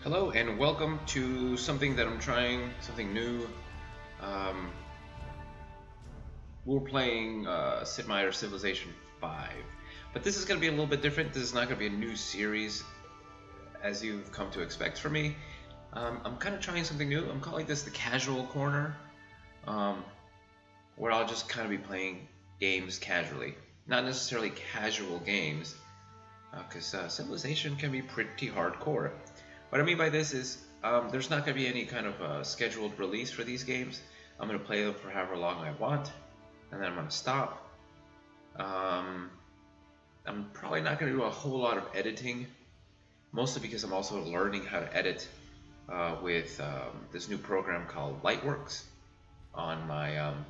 Hello and welcome to something that I'm trying, something new. Um, we're playing Sid Meier's Civilization 5, but this is going to be a little bit different. This is not going to be a new series as you've come to expect from me. I'm kind of trying something new. I'm calling this the Casual Corner, um, where I'll just kind of be playing games casually. Not necessarily casual games, because Civilization can be pretty hardcore. What I mean by this is there's not going to be any kind of scheduled release for these games. I'm going to play them for however long I want, and then I'm going to stop. I'm probably not going to do a whole lot of editing, mostly because I'm also learning how to edit with this new program called Lightworks on my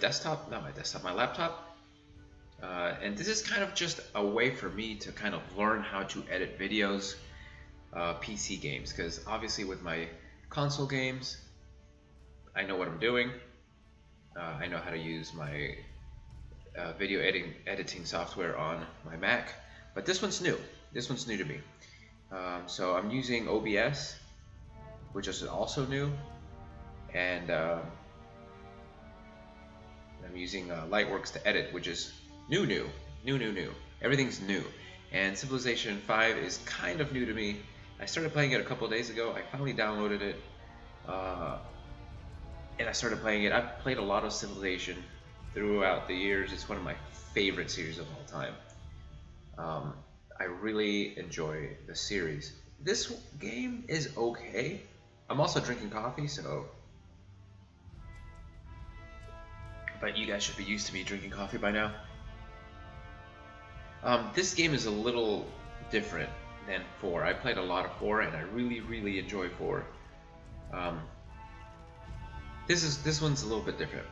desktop, not my desktop, my laptop. And this is kind of just a way for me to kind of learn how to edit videos, PC games, because obviously with my console games, I know what I'm doing. I know how to use my video editing software on my Mac, but this one's new. This one's new to me. So I'm using OBS, which is also new, and I'm using Lightworks to edit, which is new. Everything's new. And Civilization 5 is kind of new to me. I started playing it a couple of days ago. I finally downloaded it. And I started playing it. I've played a lot of Civilization throughout the years. It's one of my favorite series of all time. I really enjoy the series. This game is okay. I'm also drinking coffee, so... But you guys should be used to me drinking coffee by now. This game is a little different than 4. I played a lot of 4, and I really enjoy 4. This one's a little bit different.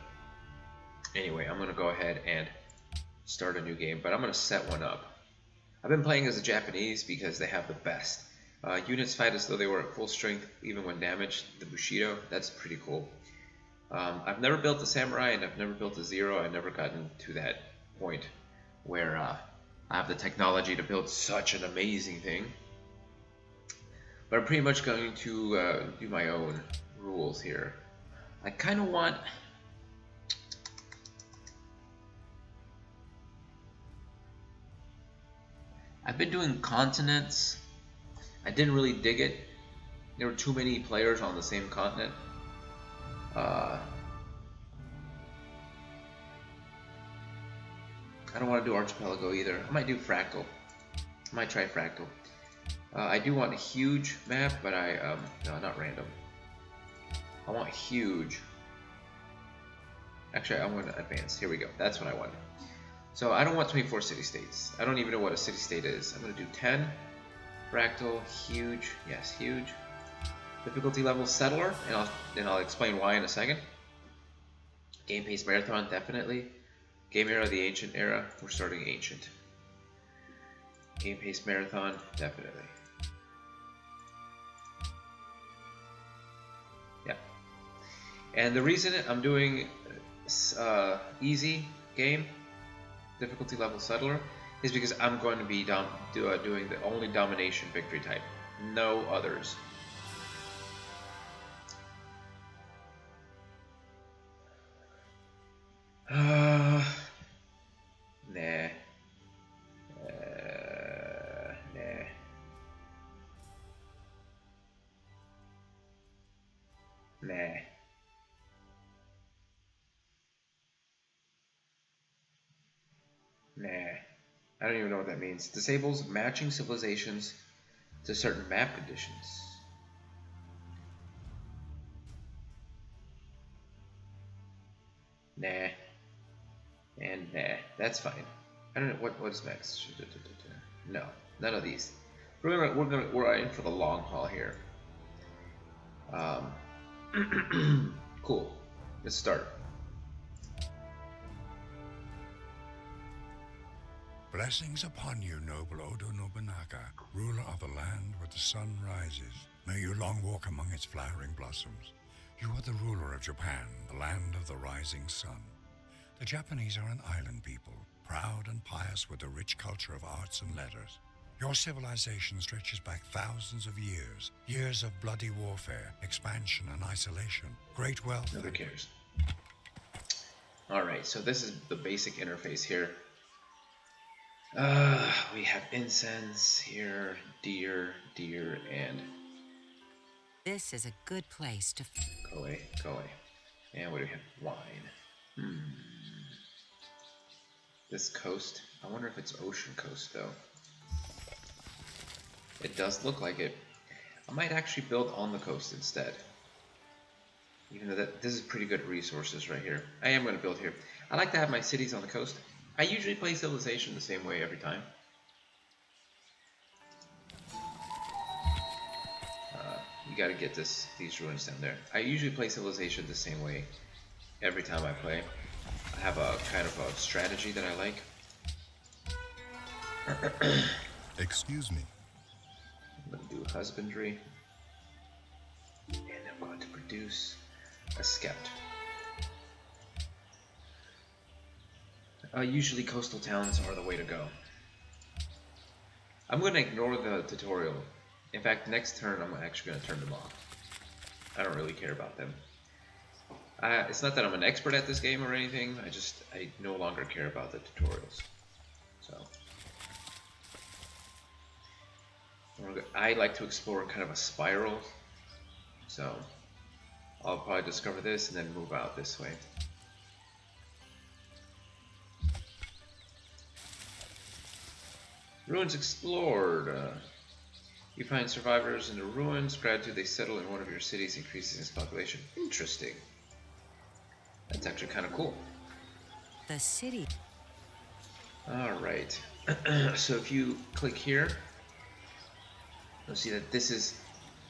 Anyway, I'm gonna go ahead and start a new game, but I'm gonna set one up. I've been playing as a Japanese because they have the best. Units fight as though they were at full strength, even when damaged. The Bushido, that's pretty cool. I've never built a samurai, and I've never built a zero. I've never gotten to that point where I have the technology to build such an amazing thing. But I'm pretty much going to do my own rules here. I kind of want... I've been doing continents. I didn't really dig it. There were too many players on the same continent. I don't want to do Archipelago either. I might do Fractal. I might try Fractal. I do want a huge map, but no, not random. I want huge. Actually, I want advanced. Here we go. That's what I want. So I don't want 24 city-states. I don't even know what a city-state is. I'm going to do 10. Fractal, huge. Yes, huge. Difficulty level settler, and I'll explain why in a second. Game pace marathon, definitely. Game era, the ancient era. We're starting ancient. Game pace marathon, definitely. Yeah. And the reason I'm doing easy game, difficulty level settler, is because I'm going to be doing the only domination victory type. No others. Nah. I don't even know what that means. Disables matching civilizations to certain map conditions. Nah. And nah. That's fine. I don't know what is next. No, none of these. We're in for the long haul here. Cool. Let's start. Blessings upon you, noble Oda Nobunaga, ruler of the land where the sun rises. May you long walk among its flowering blossoms. You are the ruler of Japan, the land of the rising sun. The Japanese are an island people, proud and pious with a rich culture of arts and letters. Your civilization stretches back thousands of years. Years of bloody warfare, expansion and isolation. Great wealth. Nobody cares. Alright, so this is the basic interface here. We have incense here, deer, and... This is a good place to... Go away, go away. And what do we have? Wine. This coast, I wonder if it's ocean coast though. It does look like it. I might actually build on the coast instead. Even though this is pretty good resources right here. I am going to build here. I like to have my cities on the coast. I usually play Civilization the same way every time. You got to get these ruins down there. I usually play Civilization the same way every time I play. I have a kind of a strategy that I like. Excuse me. I'm going to do husbandry. And I'm going to produce a scout. Usually coastal towns are the way to go. I'm going to ignore the tutorial. In fact, next turn I'm actually going to turn them off. I don't really care about them. It's not that I'm an expert at this game or anything, I no longer care about the tutorials. So I like to explore in kind of a spiral, so I'll probably discover this and then move out this way. Ruins explored. You find survivors in the ruins. Gradually they settle in one of your cities, increasing its population. Interesting. That's actually kind of cool. The city. Alright. So if you click here, you'll see that this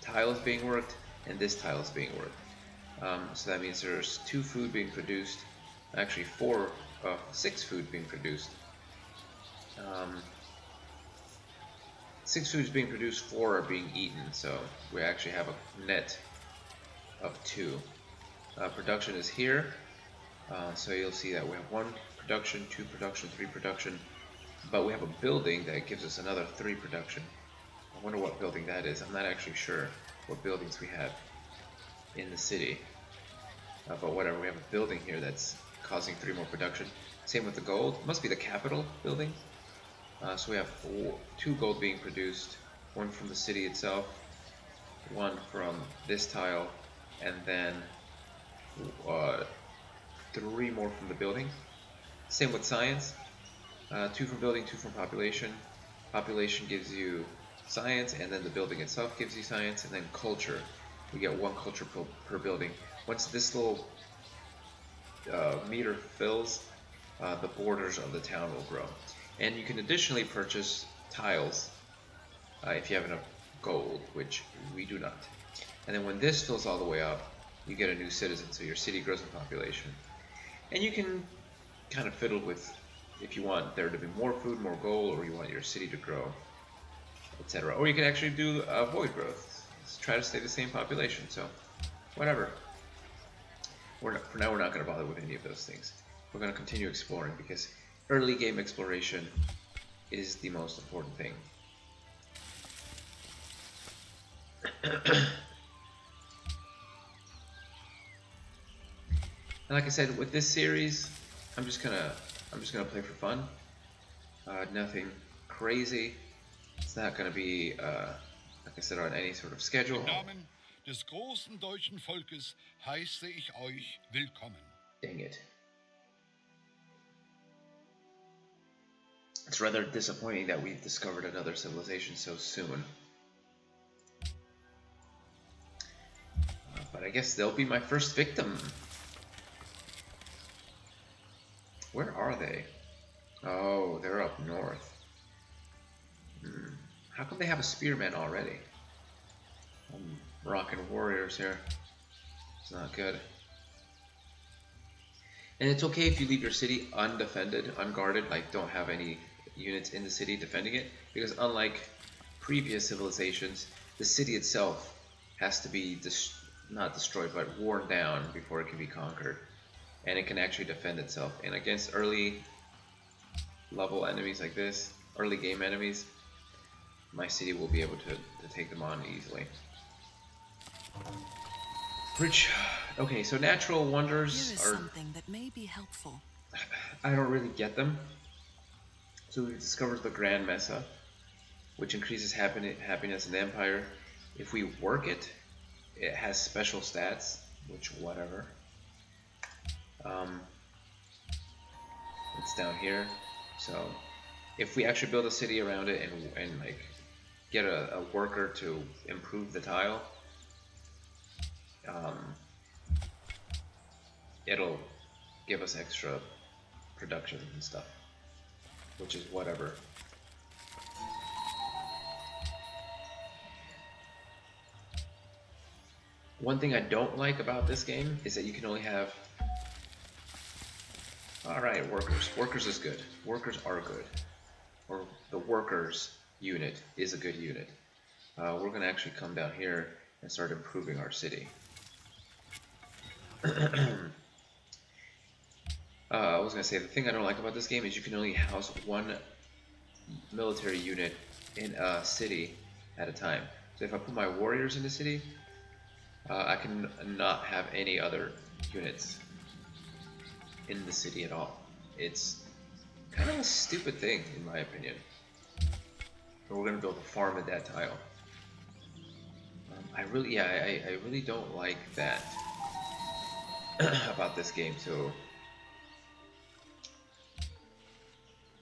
tile is being worked and this tile is being worked. So that means there's 2 food being produced. Actually 6 food being produced. 6 foods being produced, 4 are being eaten, so we actually have a net of 2. Production is here, so you'll see that we have 1 production, 2 production, 3 production, but we have a building that gives us another 3 production. I wonder what building that is. I'm not actually sure what buildings we have in the city, but whatever, we have a building here that's causing 3 more production. Same with the gold. It must be the capital building. So we have 2 gold being produced, 1 from the city itself, 1 from this tile, and then 3 more from the building. Same with science, 2 from building, 2 from population. Population gives you science, and then the building itself gives you science, and then culture. We get 1 culture per building. Once this little meter fills, the borders of the town will grow. And you can additionally purchase tiles if you have enough gold, which we do not. And then when this fills all the way up, you get a new citizen, so your city grows in population. And you can kind of fiddle with if you want there to be more food, more gold, or you want your city to grow, etc. Or you can actually do void growth. Let's try to stay the same population, so whatever. For now, we're not going to bother with any of those things. We're going to continue exploring because early game exploration is the most important thing. And like I said, with this series, I'm just gonna play for fun. Nothing crazy. It's not gonna be like I said, on any sort of schedule. Im Namen des großen deutschen Volkes heiße ich euch willkommen. Dang it. It's rather disappointing that we've discovered another civilization so soon. But I guess they'll be my first victim. Where are they? Oh, they're up north. How come they have a spearman already? I'm rocking warriors here. It's not good. And it's okay if you leave your city undefended, unguarded, like don't have any units in the city defending it, because unlike previous civilizations, the city itself has to be not destroyed, but worn down before it can be conquered. And it can actually defend itself. And against early level enemies like this, early game enemies, my city will be able to take them on easily. Bridge. Okay, so natural wonders Here is are... something that may be helpful. I don't really get them. So we've discovered the Grand Mesa, which increases happiness in the Empire. If we work it, it has special stats, which whatever. It's down here. So if we actually build a city around it and like get a worker to improve the tile, it'll give us extra production and stuff, which is whatever. One thing I don't like about this game is that you can only have... Alright, workers. Workers is good. Workers are good. Or the workers unit is a good unit. We're going to actually come down here and start improving our city. I was going to say, the thing I don't like about this game is you can only house one military unit in a city at a time. So if I put my warriors in the city, I can not have any other units in the city at all. It's kind of a stupid thing, in my opinion. But we're going to build a farm at that tile. I really don't like that about this game, so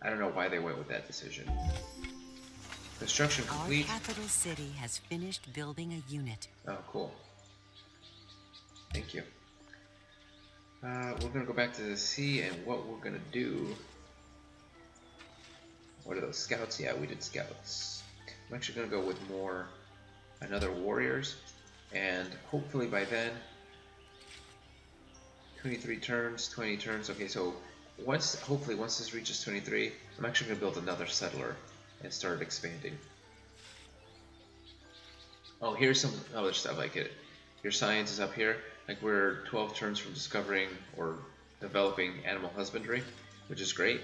I don't know why they went with that decision. Construction complete. Our capital city has finished building a unit. Oh, cool. Thank you. We're gonna go back to the sea, and what we're gonna do... What are those scouts? Yeah, we did scouts. I'm actually gonna go with another warriors, and hopefully by then, 23 turns, 20 turns. Okay, so hopefully once this reaches 23, I'm actually gonna build another settler and start expanding. Oh, here's some other stuff like it. Your science is up here. Like we're 12 turns from discovering or developing animal husbandry, which is great.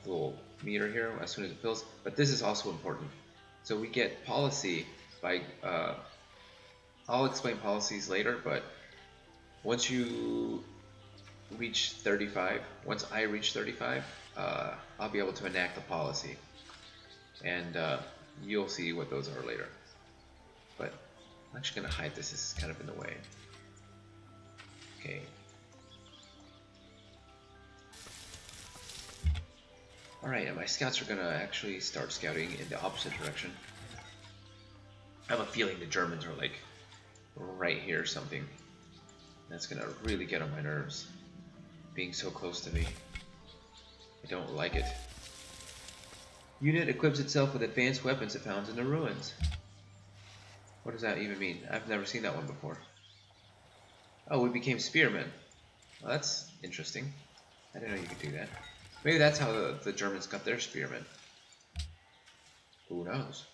Little meter here as soon as it fills. But this is also important. So we get policy by, I'll explain policies later, but once you reach 35, once I reach 35, I'll be able to enact a policy. And you'll see what those are later. But I'm actually going to hide this. This is kind of in the way. Okay. Alright, and my scouts are going to actually start scouting in the opposite direction. I have a feeling the Germans are like right here or something. That's going to really get on my nerves. Being so close to me. I don't like it. Unit equips itself with advanced weapons it found in the ruins. What does that even mean? I've never seen that one before. Oh, we became spearmen. Well, that's interesting. I didn't know you could do that. Maybe that's how the Germans got their spearmen. Who knows?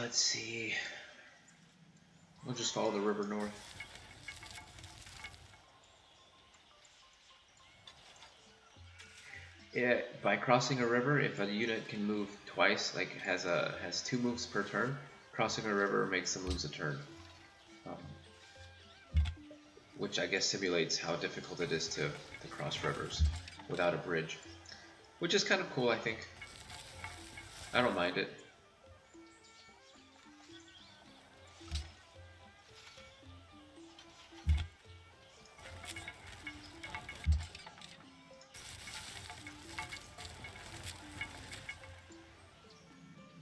Let's see. We'll just follow the river north. Yeah, by crossing a river, if a unit can move twice, like has 2 moves per turn, crossing a river makes them lose a turn. Which I guess simulates how difficult it is to cross rivers without a bridge. Which is kind of cool, I think. I don't mind it.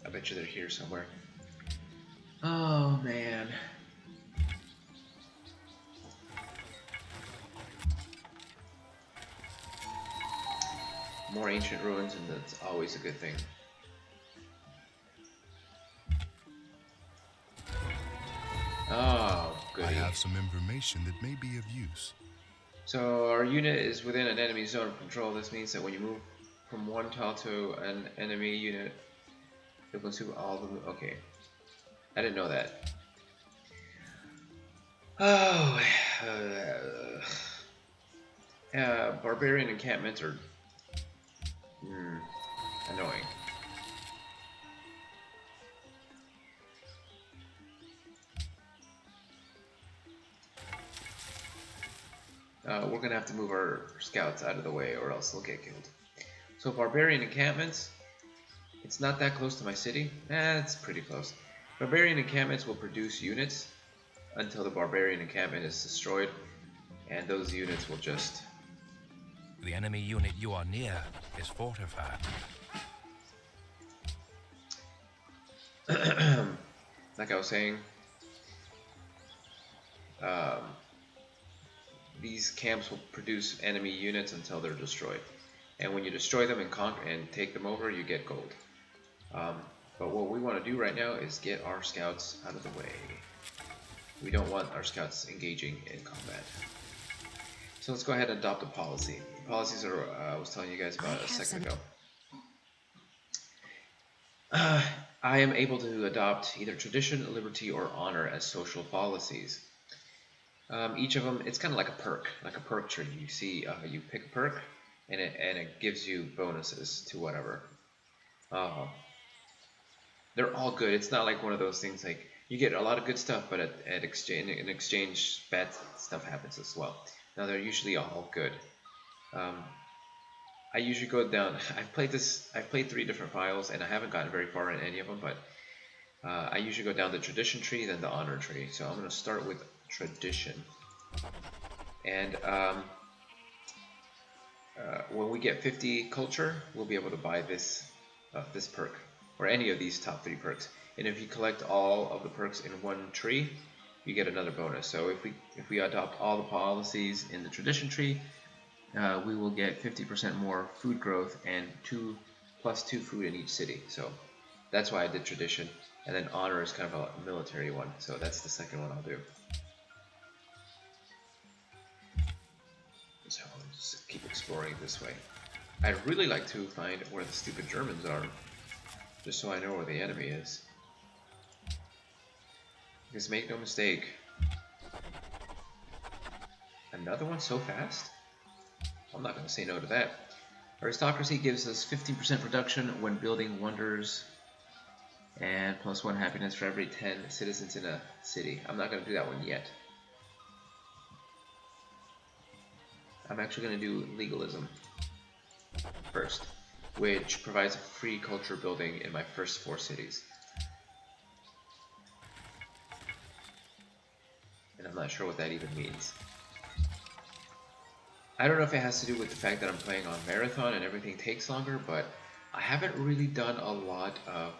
I bet you they're here somewhere. Oh man. More ancient ruins, and that's always a good thing. Oh, goody. I have some information that may be of use. So our unit is within an enemy zone of control. This means that when you move from one tile to an enemy unit, it will consume all of them. Okay. I didn't know that. Oh, barbarian encampments are annoying. We're gonna have to move our scouts out of the way, or else they'll get killed. So barbarian encampments. It's not that close to my city. It's pretty close. Barbarian encampments will produce units until the barbarian encampment is destroyed, and those units will just... The enemy unit you are near is fortified. Like I was saying, these camps will produce enemy units until they're destroyed. And when you destroy them and take them over, you get gold. But what we want to do right now is get our scouts out of the way. We don't want our scouts engaging in combat. So let's go ahead and adopt a policy. The policies are I was telling you guys about a second ago. I am able to adopt either tradition, liberty, or honor as social policies. Each of them, it's kind of like a perk tree. You see, you pick a perk, and it gives you bonuses to whatever. They're all good. It's not like one of those things like you get a lot of good stuff, but in exchange, bad stuff happens as well. Now they're usually all good. I usually go down. I've played 3 different files, and I haven't gotten very far in any of them. But I usually go down the tradition tree, then the honor tree. So I'm going to start with tradition, and when we get 50 culture, we'll be able to buy this perk, or any of these top 3 perks. And if you collect all of the perks in one tree, you get another bonus. So if we adopt all the policies in the tradition tree, we will get 50% more food growth and plus 2 food in each city. So that's why I did tradition. And then honor is kind of a military one. So that's the second one I'll do. So I'll just keep exploring this way. I'd really like to find where the stupid Germans are, just so I know where the enemy is. Because make no mistake, another one so fast? I'm not going to say no to that. Aristocracy gives us 15% production when building wonders, and +1 happiness for every 10 citizens in a city. I'm not going to do that one yet. I'm actually going to do legalism first, which provides a free culture building in my first 4 cities. And I'm not sure what that even means. I don't know if it has to do with the fact that I'm playing on marathon and everything takes longer, but I haven't really done a lot of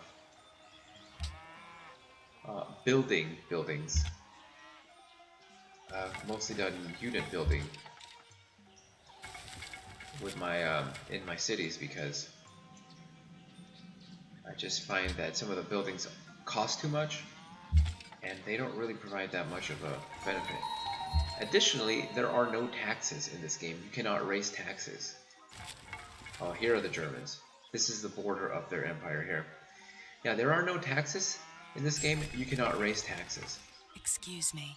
buildings. I've mostly done unit building with my in my cities, because I just find that some of the buildings cost too much and they don't really provide that much of a benefit. Additionally, there are no taxes in this game. You cannot raise taxes. Oh, here are the Germans. This is the border of their empire here. Yeah, there are no taxes in this game. You cannot raise taxes. Excuse me.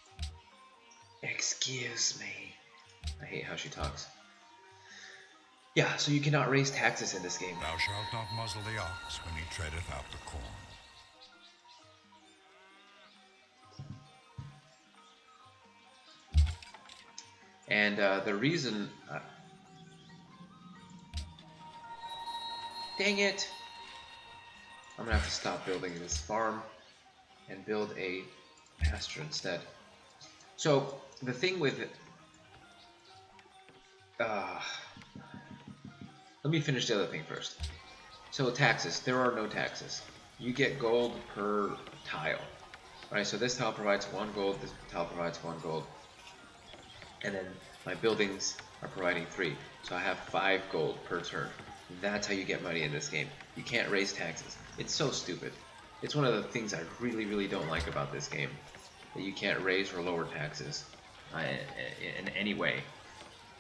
Excuse me. I hate how she talks. Yeah, so you cannot raise taxes in this game. Thou shalt not muzzle the ox when he treadeth out the corn. And the reason... dang it! I'm gonna have to stop building this farm and build a pasture instead. So, the thing with... let me finish the other thing first. So taxes, there are no taxes. You get gold per tile. Alright, so this tile provides 1 gold, this tile provides 1 gold. And then my buildings are providing 3. So I have 5 gold per turn. That's how you get money in this game. You can't raise taxes. It's so stupid. It's one of the things I really, really don't like about this game. That you can't raise or lower taxes in any way.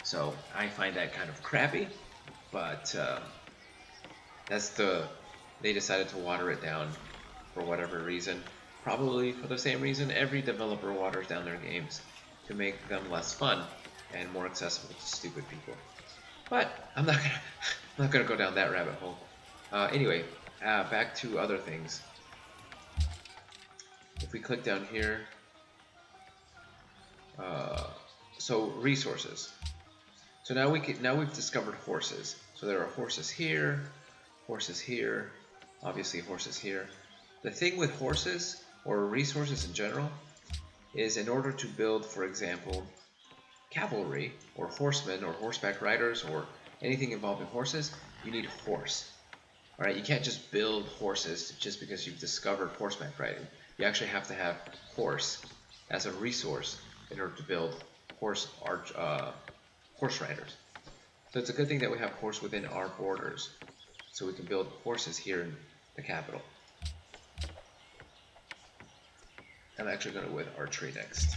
So I find that kind of crappy. But they decided to water it down for whatever reason. Probably for the same reason every developer waters down their games. to make them less fun and more accessible to stupid people. But I'm not gonna I'm not gonna go down that rabbit hole. Anyway, back to other things. If we click down here, so resources. So now we've discovered horses. So there are horses here, obviously horses here. The thing with horses or resources in general is in order to build, for example, cavalry or horsemen or horseback riders or anything involving horses, you need horse. All right, you can't just build horses just because you've discovered horseback riding. You actually have to have horse as a resource in order to build horse riders. So it's a good thing that we have horse within our borders, so we can build horses here in the capital. I'm actually going to go with archery next.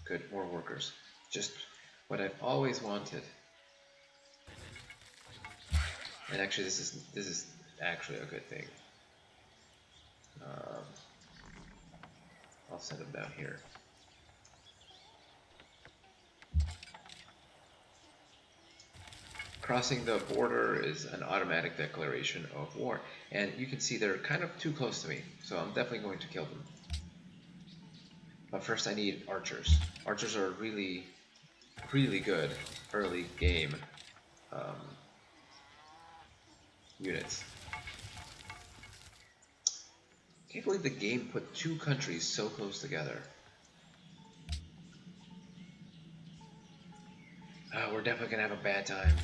Good, more workers. Just what I've always wanted. And actually, this is actually a good thing. I'll send them down here. Crossing the border is an automatic declaration of war, and you can see they're kind of too close to me, so I'm definitely going to kill them. But first I need archers. Archers are really, really good early game units. Can't believe the game put two countries so close together. We're definitely gonna have a bad time.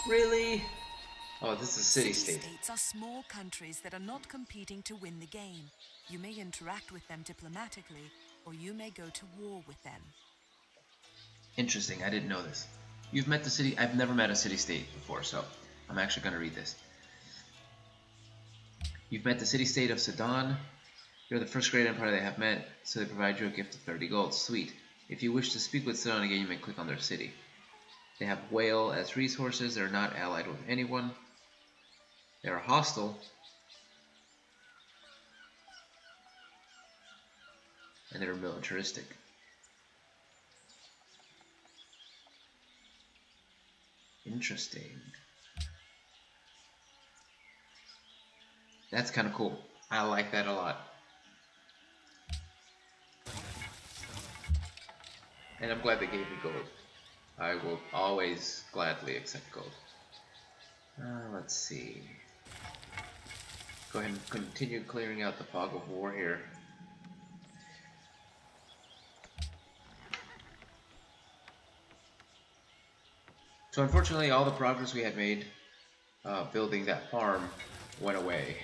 Really? Oh, this is a city-state. City-states are small countries that are not competing to win the game. You may interact with them diplomatically, or you may go to war with them. Interesting, I didn't know this. You've met the city. I've never met a city-state before, so I'm actually going to read this. You've met the city-state of Sudan. You're the first great empire they have met, so they provide you a gift of 30 gold. Sweet. If you wish to speak with Sudan again, you may click on their city. They have whale as resources. They're not allied with anyone. They are hostile. And they're militaristic. Interesting. That's kind of cool. I like that a lot. And I'm glad they gave me gold. I will always gladly accept gold. Let's see. Go ahead and continue clearing out the fog of war here. So unfortunately, all the progress we had made building that farm went away.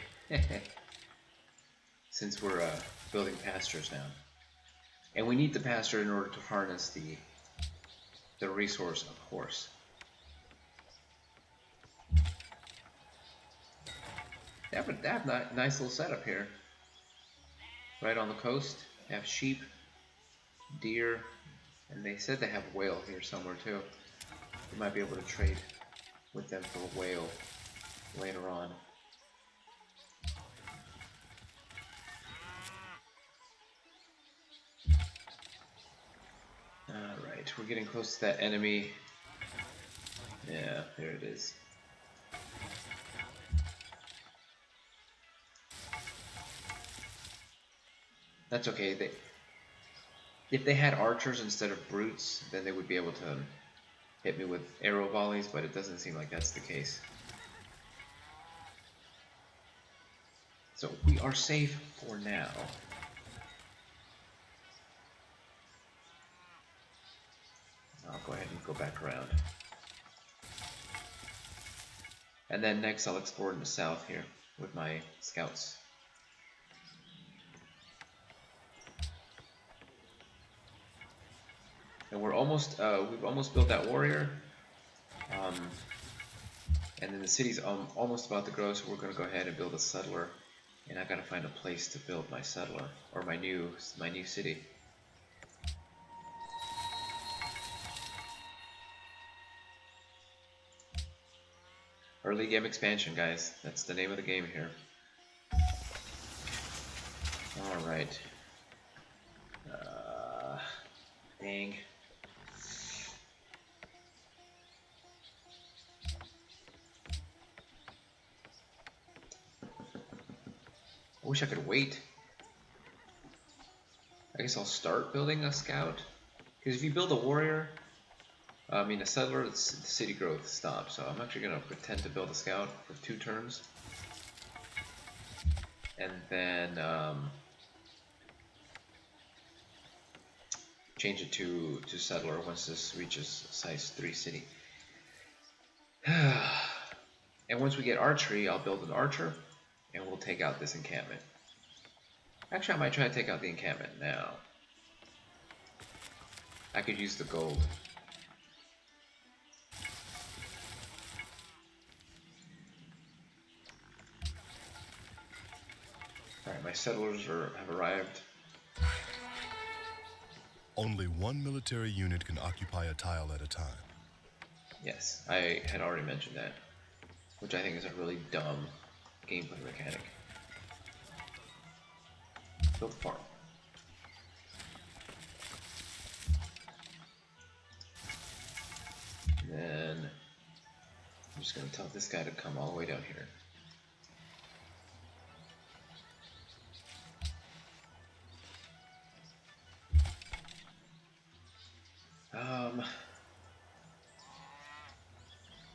Since we're building pastures now. And we need the pasture in order to harness the resource of horse. They have a nice little setup here. Right on the coast, they have sheep, deer, and they said they have whale here somewhere too. We might be able to trade with them for a whale later on. Alright, we're getting close to that enemy. Yeah, there it is. That's okay. If they had archers instead of brutes, then they would be able to hit me with arrow volleys, but it doesn't seem like that's the case. So we are safe for now. I'll go ahead and go back around. And then next I'll explore in the south here with my scouts. And we're almost, we've almost built that warrior. And then the city's almost about to grow, so we're going to go ahead and build a settler. And I gotta find a place to build my settler, or my new city. Early game expansion, guys. That's the name of the game here. Alright. Dang. I wish I could wait. I guess I'll start building a scout. Because if you build a warrior, a settler, the city growth stops. So I'm actually going to pretend to build a scout for 2 turns. And then change it to settler once this reaches size 3 city. And once we get archery, I'll build an archer, and we'll take out this encampment. Actually, I might try to take out the encampment now. I could use the gold. Alright, my settlers have arrived. Only one military unit can occupy a tile at a time. Yes, I had already mentioned that, which I think is a really dumb gameplay mechanic. Build a farm. And then I'm just going to tell this guy to come all the way down here.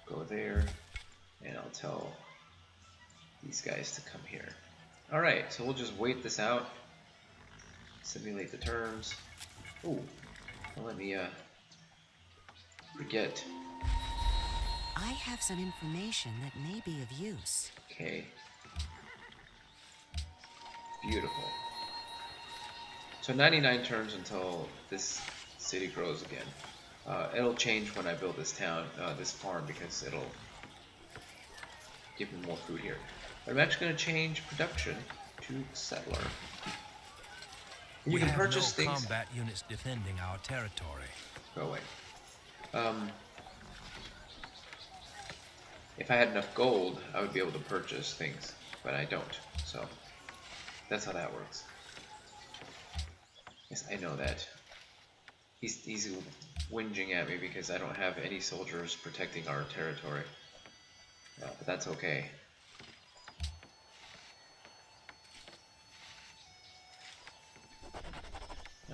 Go there, and I'll tell these guys to come here. Alright, so we'll just wait this out. Simulate the terms. Ooh, don't let me forget. I have some information that may be of use. Okay. Beautiful. So 99 turns until this city grows again. It'll change when I build this town, this farm, because it'll give me more food here. But I'm actually going to change production to settler. And you can purchase no things. combat units defending our territory. Go away. If I had enough gold, I would be able to purchase things, but I don't. So that's how that works. Yes, I know that. He's whinging at me because I don't have any soldiers protecting our territory. But that's okay.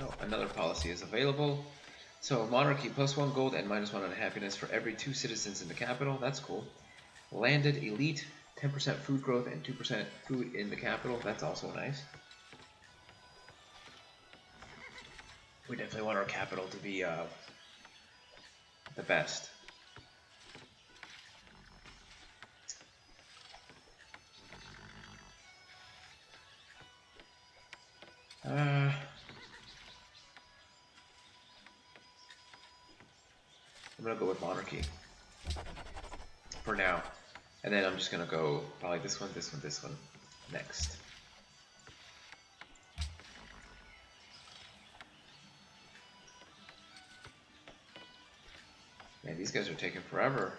Oh, another policy is available. So monarchy +1 gold and -1 unhappiness for every 2 citizens in the capital. That's cool. Landed elite, 10% food growth and 2% food in the capital. That's also nice. We definitely want our capital to be the best. I'm gonna go with monarchy for now, and then I'm just gonna go probably this one, this one, this one next. Man, these guys are taking forever.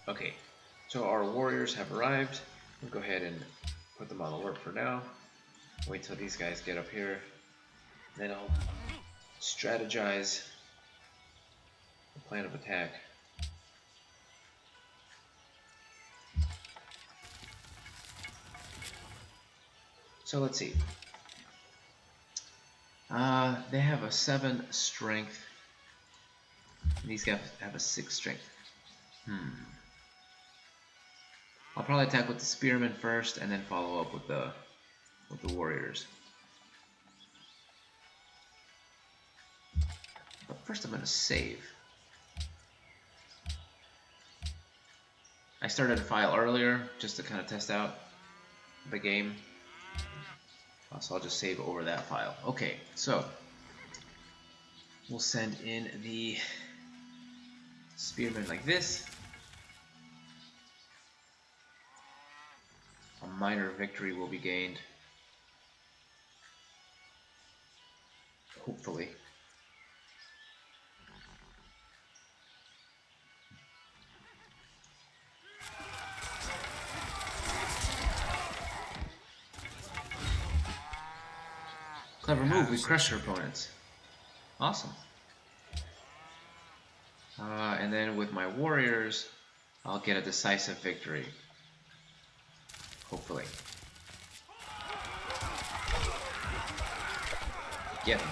Okay, so our warriors have arrived. We'll go ahead and put them on alert for now. Wait till these guys get up here. Then I'll strategize the plan of attack. So let's see. They have a 7 strength. And these guys have a 6 strength. I'll probably attack with the spearmen first, and then follow up with the warriors. But first, I'm gonna save. I started a file earlier just to kind of test out the game. So I'll just save over that file. Okay, so we'll send in the spearmen like this. A minor victory will be gained. Hopefully. Clever move. We crushed our opponents. Awesome. And then with my warriors, I'll get a decisive victory. Hopefully. Get him.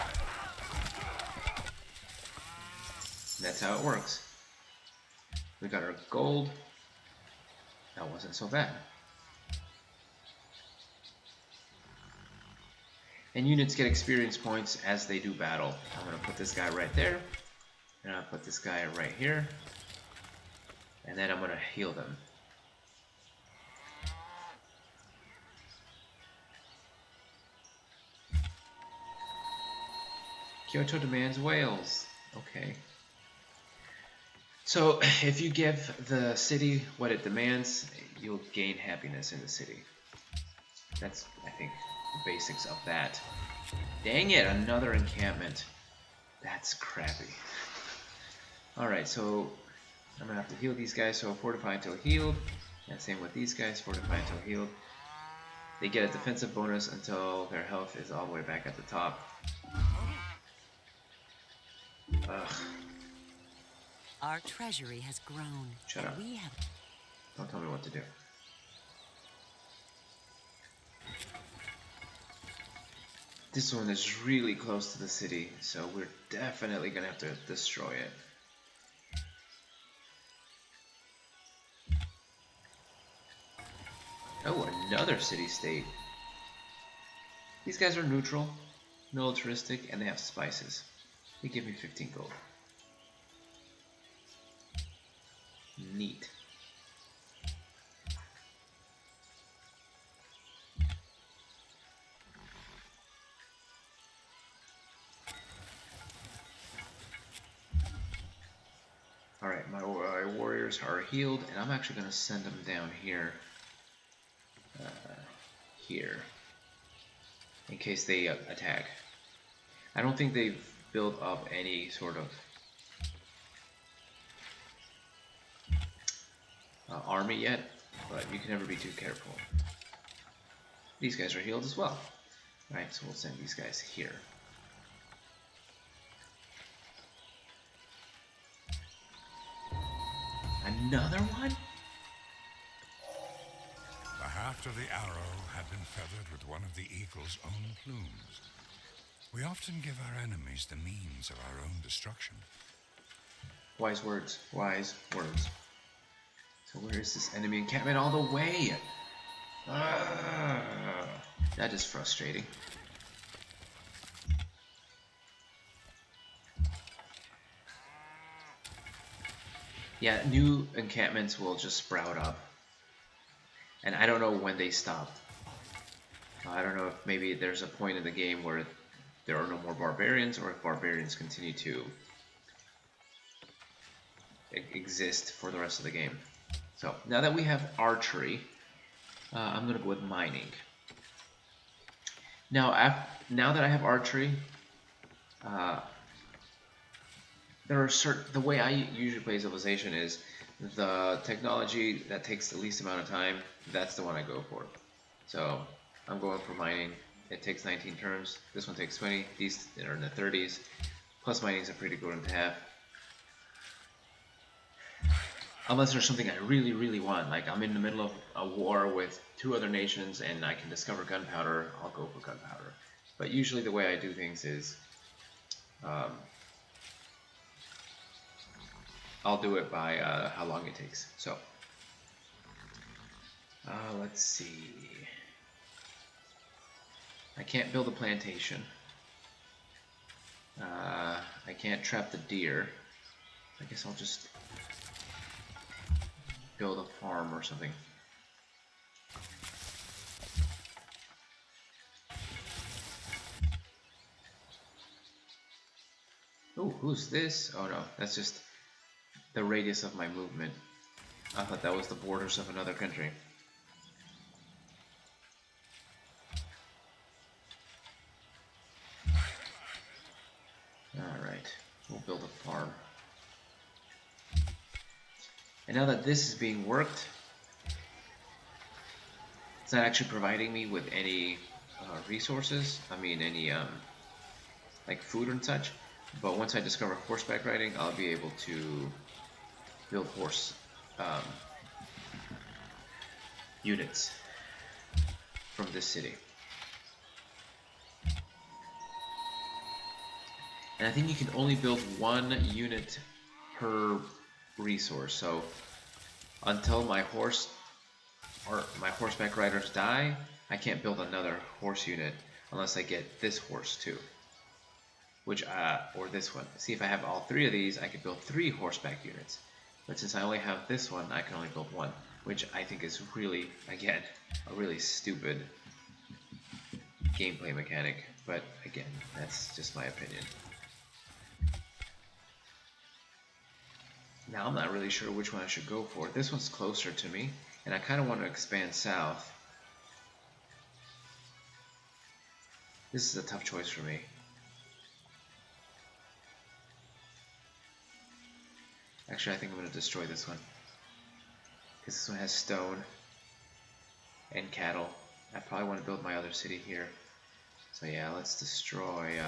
That's how it works. We got our gold. That wasn't so bad. And units get experience points as they do battle. I'm going to put this guy right there. And I'll put this guy right here. And then I'm going to heal them. Kyoto demands whales. Okay. So if you give the city what it demands, you'll gain happiness in the city. That's, I think, the basics of that. Dang it, another encampment. That's crappy. Alright, so I'm gonna have to heal these guys, so fortify until healed. And same with these guys, fortify until healed. They get a defensive bonus until their health is all the way back at the top. Ugh. Our treasury has grown. Shut up. We have... Don't tell me what to do. This one is really close to the city, so we're definitely gonna have to destroy it. Oh, another city-state. These guys are neutral, militaristic, and they have spices. They give me 15 gold. Neat. Alright, my warriors are healed, and I'm actually going to send them down here. Here. In case they attack. I don't think they've built up any sort of army yet, but you can never be too careful. These guys are healed as well. Alright, so we'll send these guys here. Another one? The haft of the arrow had been feathered with one of the eagle's own plumes. We often give our enemies the means of our own destruction. Wise words, wise words. So where is this enemy encampment? All the way! That is frustrating. Yeah, new encampments will just sprout up. And I don't know when they stop. I don't know if maybe there's a point in the game where there are no more barbarians, or if barbarians continue to exist for the rest of the game. So now that we have archery, I'm gonna go with mining. Now, now that I have archery, there are the way I usually play Civilization is the technology that takes the least amount of time. That's the one I go for. So I'm going for mining. It takes 19 turns. This one takes 20. These are in the 30s. Plus mining is a pretty good one to have. Unless there's something I really, really want. Like I'm in the middle of a war with 2 other nations and I can discover gunpowder, I'll go for gunpowder. But usually the way I do things is I'll do it by how long it takes. So let's see. I can't build a plantation. I can't trap the deer. I guess I'll just build a farm or something. Oh, who's this? Oh no, that's just the radius of my movement. I thought that was the borders of another country. Alright, we'll build a farm. And now that this is being worked, it's not actually providing me with any resources. I mean, any like food and such. But once I discover horseback riding, I'll be able to build horse units from this city. And I think you can only build one unit per resource. So until my horse or my horseback riders die, I can't build another horse unit unless I get this horse too. Which, or this one. See, if I have all three of these, I could build 3 horseback units. But since I only have this one, I can only build 1, which I think is really, again, a really stupid gameplay mechanic. But again, that's just my opinion. Now I'm not really sure which one I should go for. This one's closer to me, and I kind of want to expand south. This is a tough choice for me. Actually, I think I'm going to destroy this one, because this one has stone and cattle. I probably want to build my other city here. So yeah, let's destroy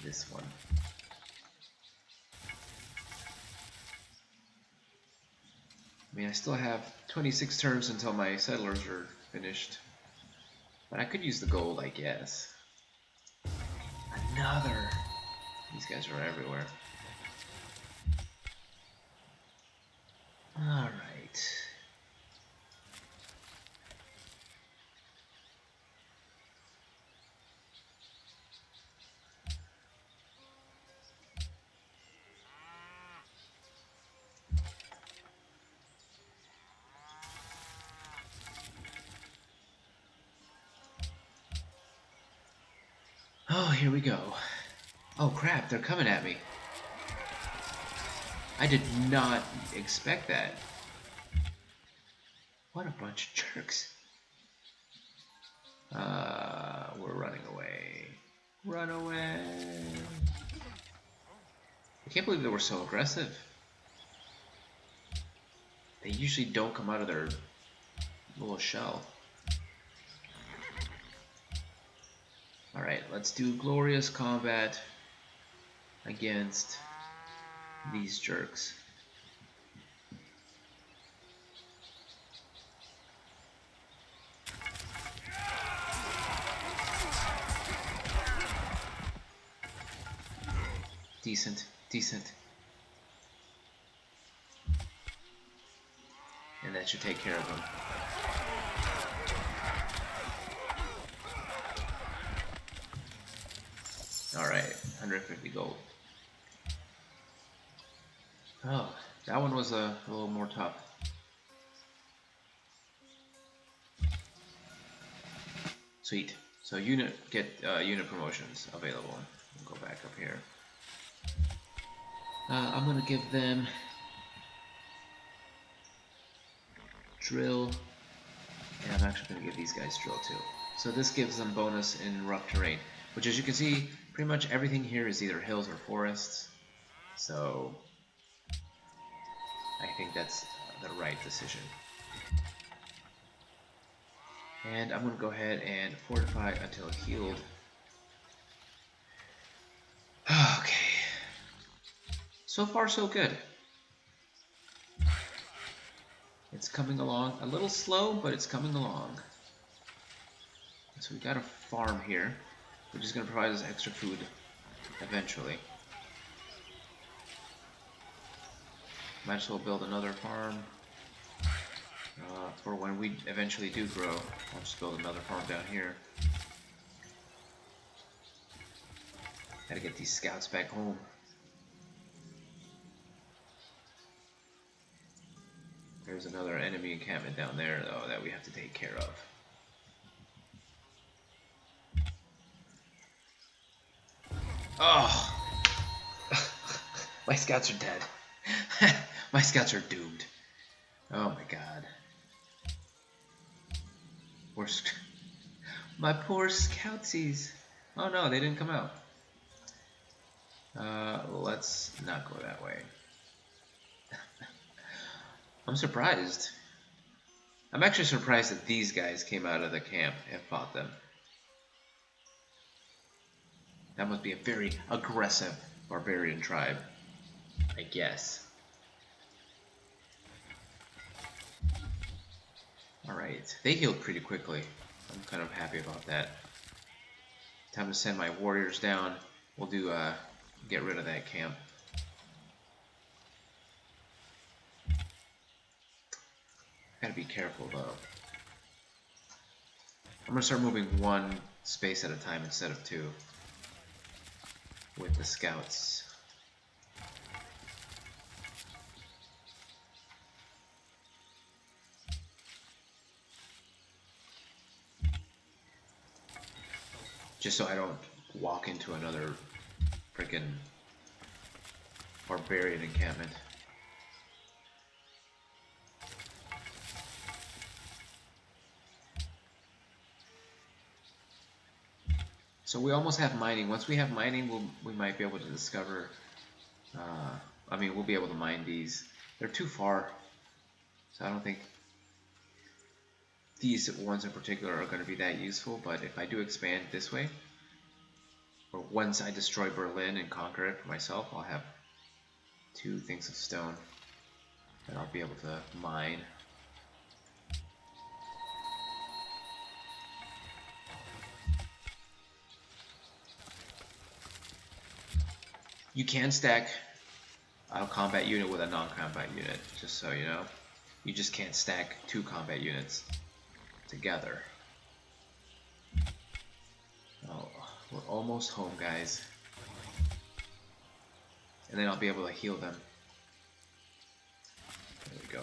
this one. I mean, I still have 26 turns until my settlers are finished. But I could use the gold, I guess. Another! These guys are everywhere. Alright. Oh, here we go. Oh crap, they're coming at me. I did not expect that. What a bunch of jerks. We're running away. Run away. I can't believe they were so aggressive. They usually don't come out of their little shell. Alright, let's do glorious combat against these jerks. Decent, decent. And that should take care of them. Alright, 150 gold. Oh, that one was a little more tough. Sweet. So unit promotions available. We'll go back up here. I'm gonna give them drill, and I'm actually gonna give these guys drill too. So this gives them bonus in rough terrain, which, as you can see, pretty much everything here is either hills or forests. So I think that's the right decision. And I'm gonna go ahead and fortify until healed. Okay. So far, so good. It's coming along a little slow, but it's coming along. So we got a farm here, which is going to provide us extra food eventually. Might as well build another farm for when we eventually do grow. I'll just build another farm down here. Gotta get these scouts back home. There's another enemy encampment down there, though, that we have to take care of. Oh! My scouts are dead. My scouts are doomed. Oh my god. My poor scoutsies. Oh no, they didn't come out. Let's not go that way. I'm surprised. I'm actually surprised that these guys came out of the camp and fought them. That must be a very aggressive barbarian tribe, I guess. Alright, they healed pretty quickly. I'm kind of happy about that. Time to send my warriors down. We'll do, get rid of that camp. Gotta be careful though. I'm gonna start moving one space at a time instead of two with the scouts. Just so I don't walk into another freaking barbarian encampment. So we almost have mining. Once we have mining, we might be able to discover. I mean, we'll be able to mine these. They're too far, so I don't think these ones in particular are going to be that useful. But if I do expand this way, or once I destroy Berlin and conquer it for myself, I'll have 2 things of stone that I'll be able to mine. You can stack a combat unit with a non-combat unit, just so you know. You just can't stack 2 combat units together. Oh, we're almost home, guys. And then I'll be able to heal them. There we go.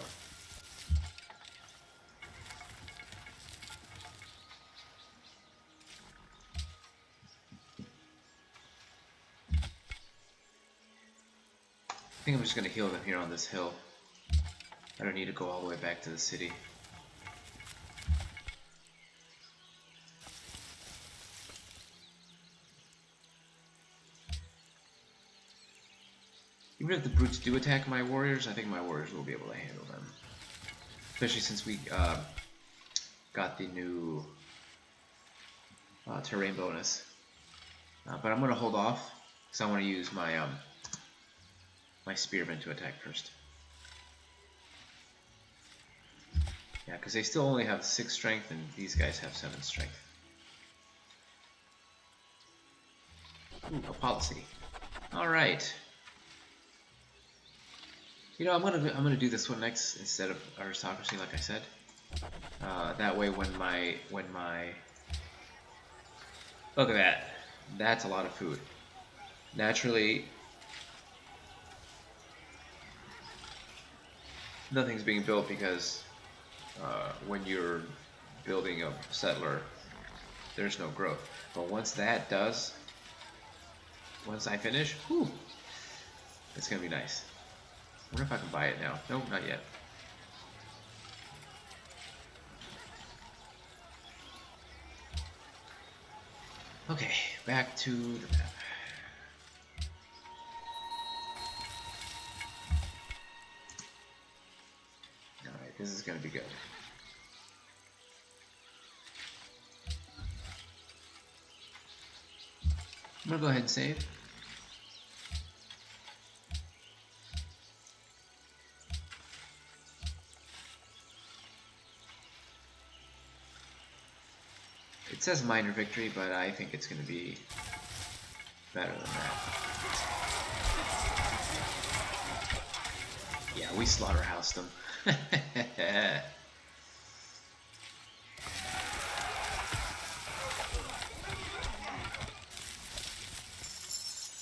I think I'm just going to heal them here on this hill. I don't need to go all the way back to the city. Even if the brutes do attack my warriors, I think my warriors will be able to handle them. Especially since we got the new terrain bonus. But I'm going to hold off because I want to use my my spearmen to attack first. Yeah, because they still only have 6 strength and these guys have 7 strength. Ooh, a policy. All right. You know, I'm gonna do this one next instead of aristocracy, like I said. That way, when my look at that, that's a lot of food. Naturally, nothing's being built because when you're building a settler, there's no growth. But once that does, once I finish, whew, it's gonna be nice. I wonder if I can buy it now. No, not yet. Okay, back to the map. Alright, this is gonna be good. I'm gonna go ahead and save. It says minor victory, but I think it's going to be better than that. Yeah, we slaughterhoused them.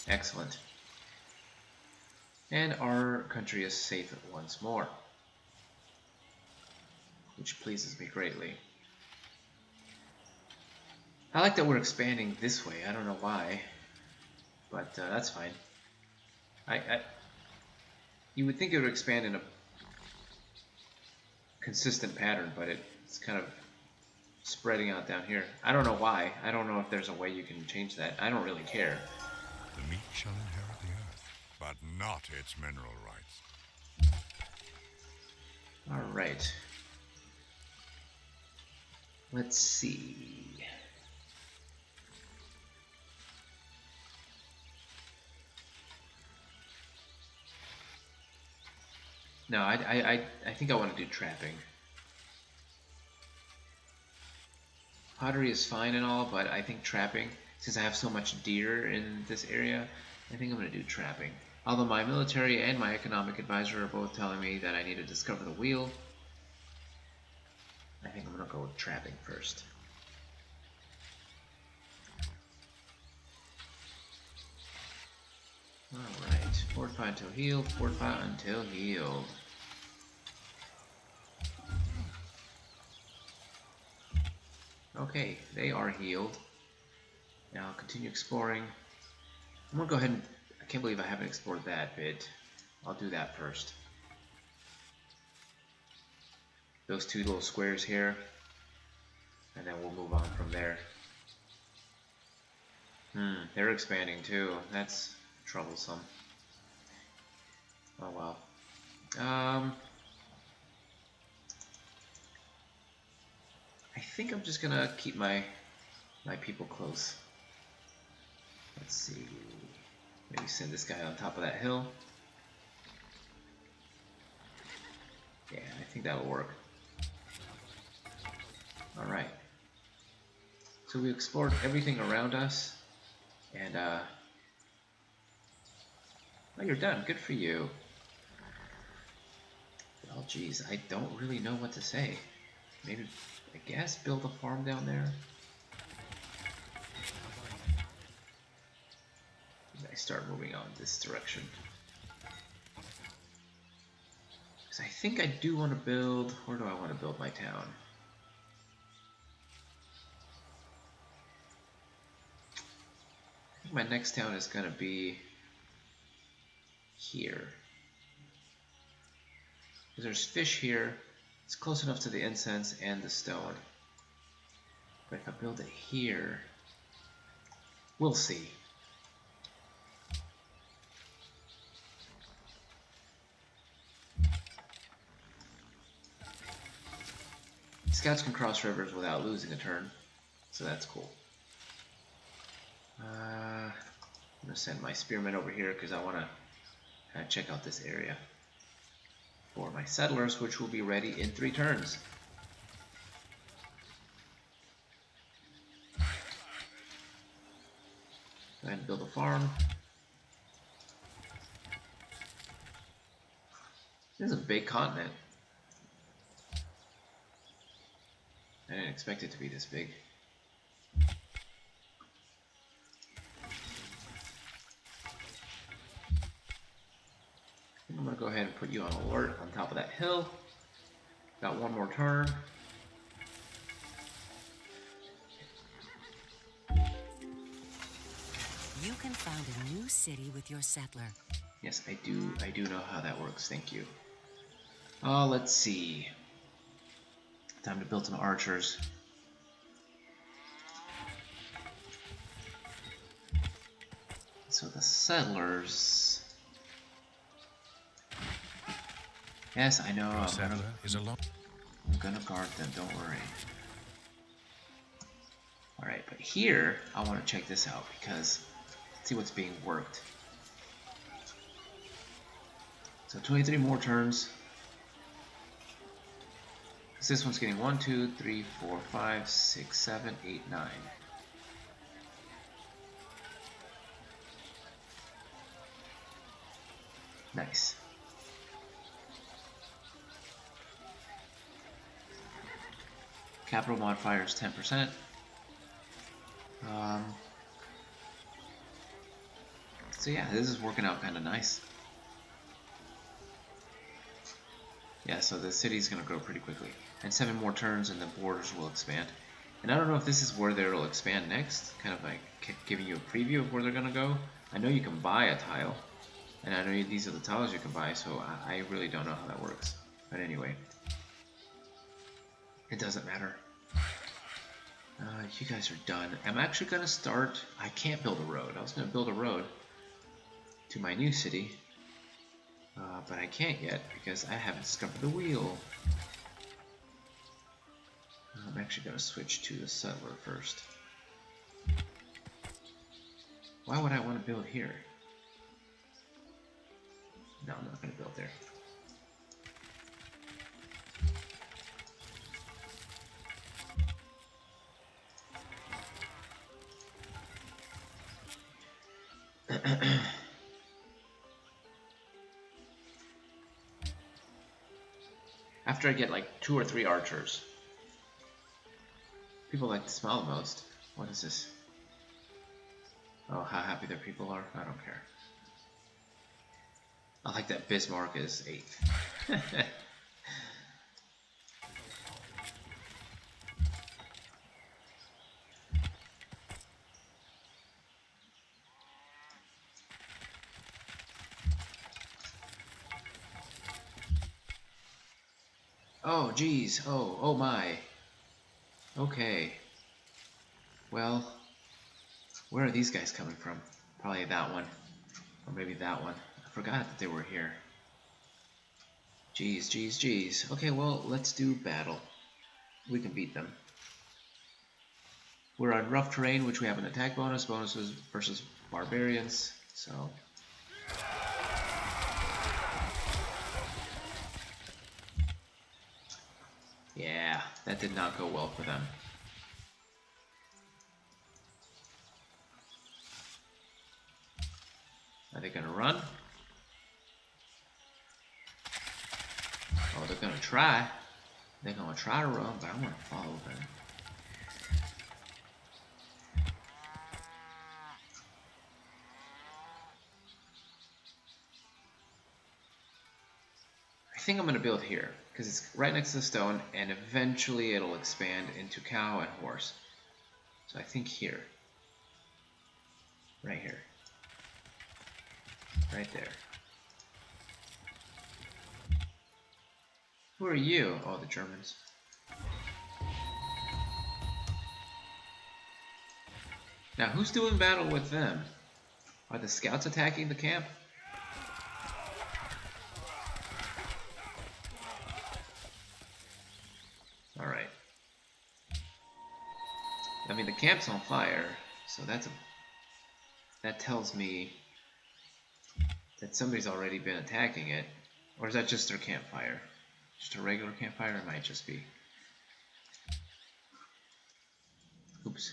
Excellent. And our country is safe once more, which pleases me greatly. I like that we're expanding this way. I don't know why, but that's fine. You would think it would expand in a consistent pattern, but it's kind of spreading out down here. I don't know why. I don't know if there's a way you can change that. I don't really care. The meek shall inherit the earth, but not its mineral rights. All right. Let's see. No, I think I want to do trapping. Pottery is fine and all, but I think trapping, since I have so much deer in this area, I think I'm going to do trapping. Although my military and my economic advisor are both telling me that I need to discover the wheel, I think I'm going to go with trapping first. Alright, fortify until healed, fortify until healed. Okay, they are healed. Now I'll continue exploring. I'm gonna go ahead and, I can't believe I haven't explored that bit. I'll do that first. Those two little squares here, and then we'll move on from there. They're expanding too. That's troublesome. Oh well. I think I'm just gonna keep my people close. Let's see. Maybe send this guy on top of that hill. Yeah, I think that'll work. Alright. So we explored everything around us, and oh, you're done. Good for you. Well, geez, I don't really know what to say. Maybe, I guess, build a farm down there. I start moving on this direction. Because I think I do want to build, where do I want to build my town? I think my next town is going to be here. Because there's fish here. It's close enough to the incense and the stone. But if I build it here, we'll see. Scouts can cross rivers without losing a turn, so that's cool. I'm going to send my spearmen over here because I want to check out this area for my settlers, which will be ready in 3 turns. Go ahead and build a farm. This is a big continent. I didn't expect it to be this big. I'm going to go ahead and put you on alert on top of that hill. Got 1 more turn. You can found a new city with your settler. Yes, I do know how that works. Thank you. Let's see. Time to build some archers. So the settlers. Yes, I know. I'm gonna guard them. Don't worry. All right, but here I want to check this out because see what's being worked. So 23 more turns. So this one's getting 1, 2, 3, 4, 5, 6, 7, 8, 9. Nice. Capital modifier is 10%. So yeah, this is working out kind of nice. Yeah, so the city's going to grow pretty quickly. And 7 more turns and the borders will expand. And I don't know if this is where they'll expand next, kind of like giving you a preview of where they're going to go. I know you can buy a tile, and I know these are the tiles you can buy, so I really don't know how that works. But anyway, it doesn't matter. You guys are done. I'm actually going to start, I can't build a road. I was going to build a road to my new city. But I can't yet because I haven't discovered the wheel. I'm actually going to switch to the settler first. Why would I want to build here? No, I'm not going to build there. After I get like 2 or 3 archers, people like to smile the most. What is this? Oh, how happy their people are? I don't care. I like that Bismarck is 8th. Oh, geez. Oh my. Okay. Well, where are these guys coming from? Probably that one. Or maybe that one. I forgot that they were here. Geez. Okay, well, let's do battle. We can beat them. We're on rough terrain, which we have an attack bonus. Bonuses versus barbarians. So... yeah, that did not go well for them. Are they gonna run? Oh, they're gonna try. They're gonna try to run, but I'm gonna follow them. I think I'm gonna build here, because it's right next to the stone, and eventually it'll expand into cow and horse. So I think here. Right here. Right there. Who are you? Oh, the Germans. Now, who's doing battle with them? Are the scouts attacking the camp? Alright. I mean, the camp's on fire, so that tells me that somebody's already been attacking it. Or is that just their campfire? Just a regular campfire? It might just be. Oops.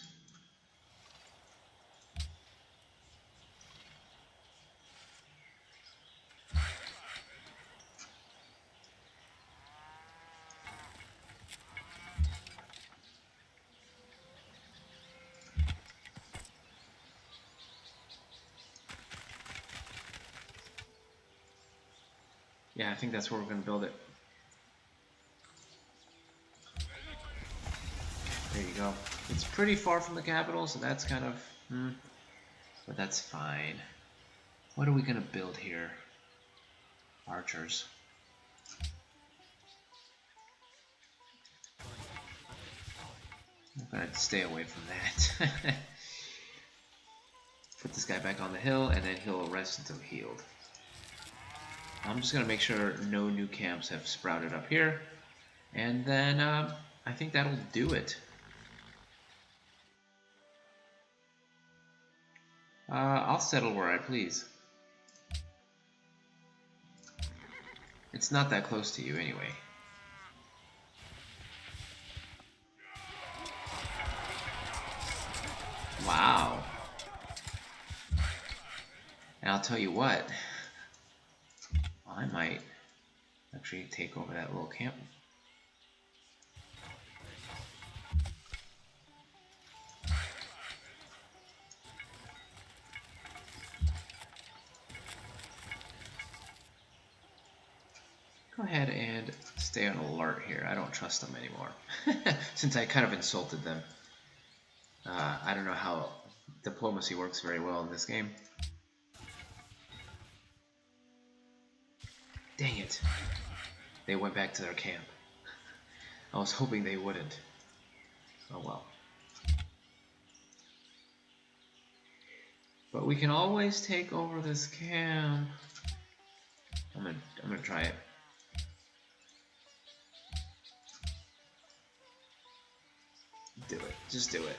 Yeah, I think that's where we're going to build it. There you go. It's pretty far from the capital, so that's kind of... but that's fine. What are we going to build here? Archers. I'm going to stay away from that. Put this guy back on the hill, and then he'll rest until healed. I'm just going to make sure no new camps have sprouted up here. And then I think that'll do it. I'll settle where I please. It's not that close to you anyway. Wow. And I'll tell you what. I might actually take over that little camp. Go ahead and stay on alert here. I don't trust them anymore. Since I kind of insulted them. I don't know how diplomacy works very well in this game. Dang it. They went back to their camp. I was hoping they wouldn't. Oh well. But we can always take over this camp. I'm gonna try it. Do it. Just do it.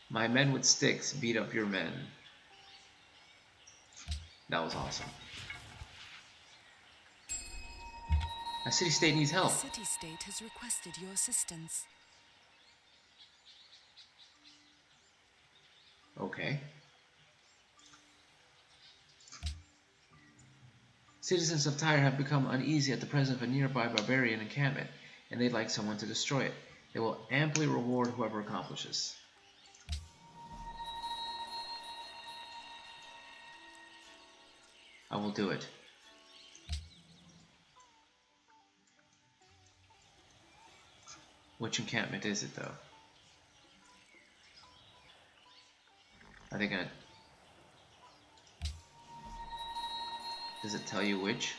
My men with sticks beat up your men. That was awesome. A city-state needs help. The city-state has requested your assistance. Okay. Citizens of Tyre have become uneasy at the presence of a nearby barbarian encampment, and they'd like someone to destroy it. They will amply reward whoever accomplishes. I will do it. Which encampment is it, though? Are they gonna... Does it tell you which?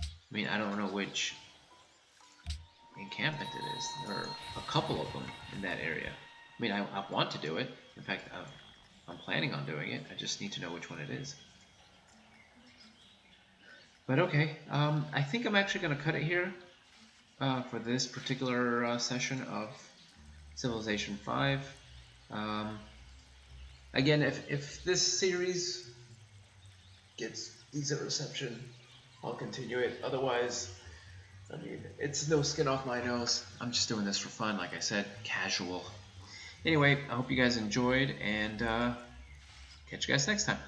I mean, I don't know which encampment it is. There are a couple of them in that area. I mean, I want to do it. In fact, I'm planning on doing it. I just need to know which one it is. But okay, I think I'm actually going to cut it here for this particular session of Civilization 5. Again, if this series gets decent reception, I'll continue it. Otherwise, I mean, it's no skin off my nose. I'm just doing this for fun, like I said, casual. Anyway, I hope you guys enjoyed, and catch you guys next time.